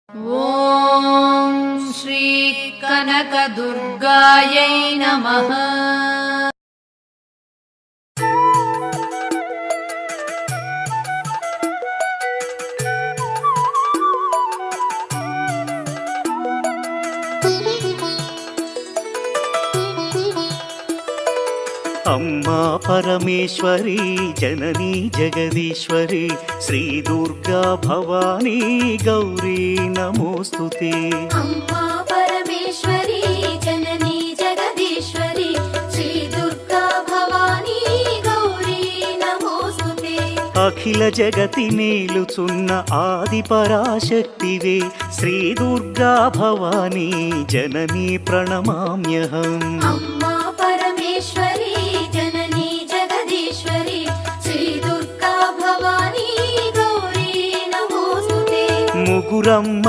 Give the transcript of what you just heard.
ఓం శ్రీ కనకదుర్గాయై నమః. అమ్మా పరమేశ్వరి జననీ జగదీశ్వరి శ్రీ దుర్గా భవానీ గౌరీ నమోస్తుతే. అమ్మా పరమేశ్వరి జననీ జగదీశ్వరి శ్రీ దుర్గా భవానీ గౌరీ నమోస్తుతే. అఖిల జగతి మేలుచున్న ఆది పరాశక్తివే శ్రీ దుర్గా భవానీ జననీ ప్రణమామ్యహం. అమ్మా పరమేశ్వరి జననీ జగదీశ్వరి శ్రీ దుర్గా భవానీ గౌరీ నమోస్తుతే. ముగురమ్మ